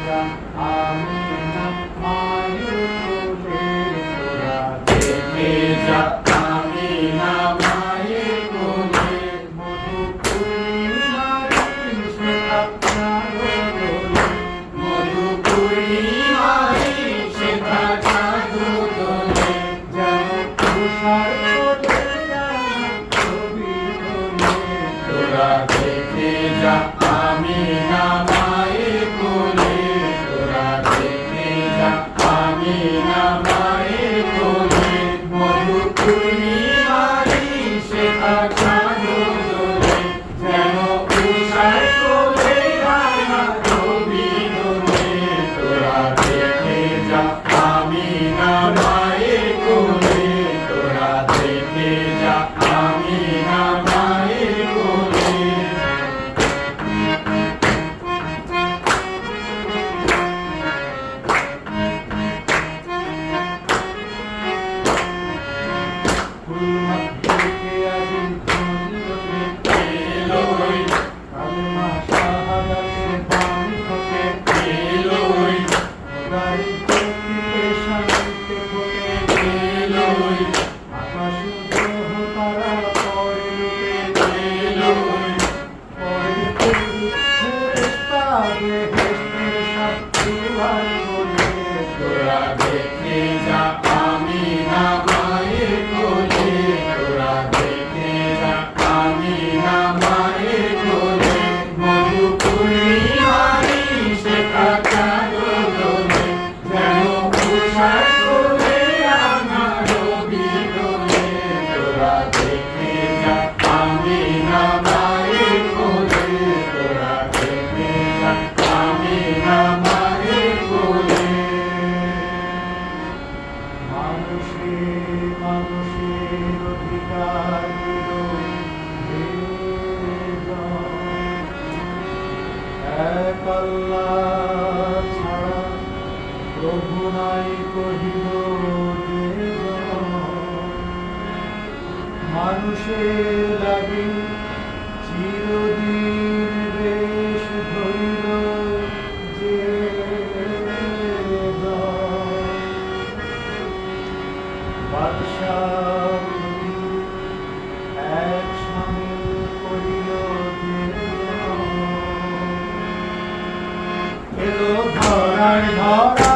যা আমিনা মায়ের কোলে তোরা দেখে যা আমিনা মায়ের কোলে মধু পূর্ণিমার শেখা মধু পূর্ণিমার শেখা জাদু দোলে যেন তুষার তোরা দেখে যা আমিনা মায়ের কোলে তোরা দেখে যা আমিনা মায়ের কোলে মধু পূর্ণিমার শেখা জাদু দোলে যেন তুষার কোলে রাঙা রবি দোলে তোরা দেখে যা আমিনা মায়ের কোলে তোরা দেখে যা আমিনা মায়ের কোলে তোরা দেখে যা আমিনা মায়ের কোলে তোরা দেখে যা আমিনা মায়ের কোলে মধু পূর্ণিমার শেখা জাদু দোলে যেন তুষার কোলে রাঙা রবি দোলে তোরা দেখে যা আমিনা মায়ের কোলে তোরা দেখে যা আমিনা মায়ের কোলে মানুষের অধিকার এক আল্লাহ ছাড়া প্রভু নাই কহিল যে মানুষের লাগি চিরদিন বেশ ধরিল যে বাদশাহ এক স্বামী করিল এলো ধরার ধরা